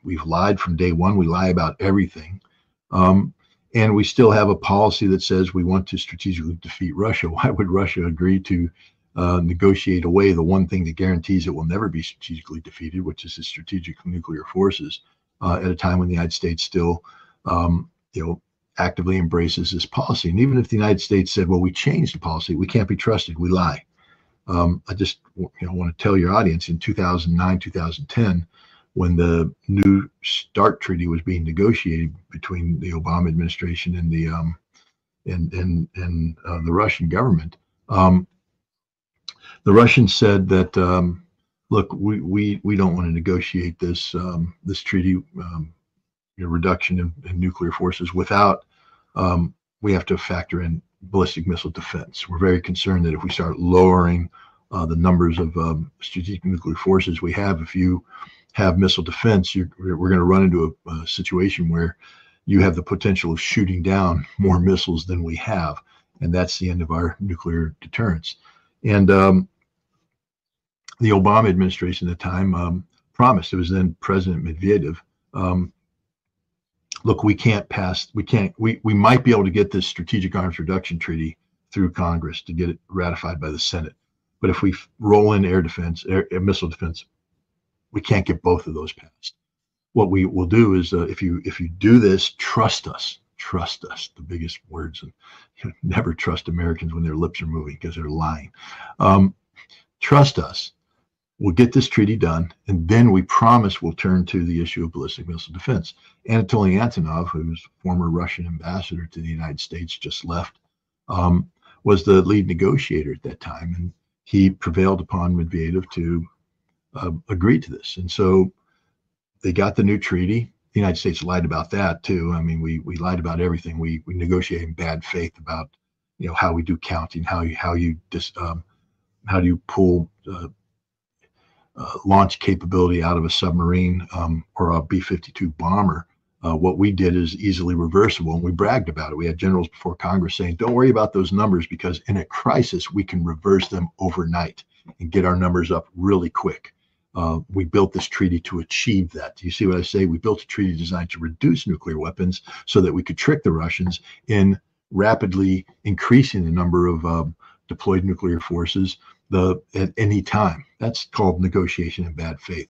we've lied from day one. We lie about everything. And we still have a policy that says we want to strategically defeat Russia. Why would Russia agree to negotiate away the one thing that guarantees it will never be strategically defeated, which is its strategic nuclear forces, at a time when the United States still, actively embraces this policy? And even if the United States said, well, we changed the policy, we can't be trusted, we lie. I just want to tell your audience, in 2009, 2010, when the New START treaty was being negotiated between the Obama administration and the Russian government, the Russians said that, look, we don't want to negotiate this treaty, reduction in nuclear forces without, we have to factor in ballistic missile defense. We're very concerned that if we start lowering the numbers of strategic nuclear forces we have, if you have missile defense, we're going to run into a situation where you have the potential of shooting down more missiles than we have, and that's the end of our nuclear deterrence. And the Obama administration at the time promised, it was then President Medvedev, look, we might be able to get this strategic arms reduction treaty through Congress to get it ratified by the Senate. But if we roll in air defense, missile defense, we can't get both of those passed. What we will do is, if you do this, trust us, the biggest words, and never trust Americans when their lips are moving because they're lying. Trust us. We'll get this treaty done, and then we promise we'll turn to the issue of ballistic missile defense. Anatoly Antonov, who was former Russian ambassador to the United States, just left, was the lead negotiator at that time, and he prevailed upon Medvedev to agree to this. And so they got the new treaty. The United States lied about that too. I mean, we lied about everything. We negotiated in bad faith about how we do counting, how you pull launch capability out of a submarine or a B-52 bomber. What we did is easily reversible, and we bragged about it. We had generals before Congress saying, don't worry about those numbers, because in a crisis, we can reverse them overnight and get our numbers up really quick. We built this treaty to achieve that. Do you see what I say? We built a treaty designed to reduce nuclear weapons so that we could trick the Russians in rapidly increasing the number of deployed nuclear forces at any time. That's called negotiation in bad faith.